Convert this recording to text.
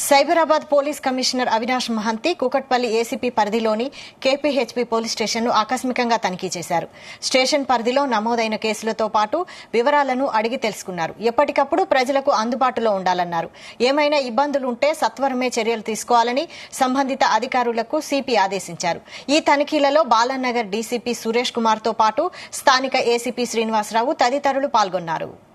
Cyberabad police commissioner Avinash Mohanty Kukatpally ACP పరిధిలోని KPHP police స్టేషన్ను ఆకస్మికంగా తనిఖీ చేశారు. స్టేషన్ పరిధిలో నమోదైన కేసులతో పాటు వివరాలను అడిగి తెలుసుకున్నారు. ఎప్పటికప్పుడు ప్రజలకు అందుబాటులో ఉండాలన్నారు. ఏమైనా ఇబ్బందులుంటే సత్వరమే చర్యలు తీసుకోవాలని సంబంధిత అధికారులకు సిపి ఆదేశించారు. ఈ తనిఖీలలో బాలనగర్ డీసీపీ సురేష్ కుమార్ తో పాటు స్థానిక ఏసీపీ శ్రీనివాసరావు తదితరులు పాల్గొన్నారు.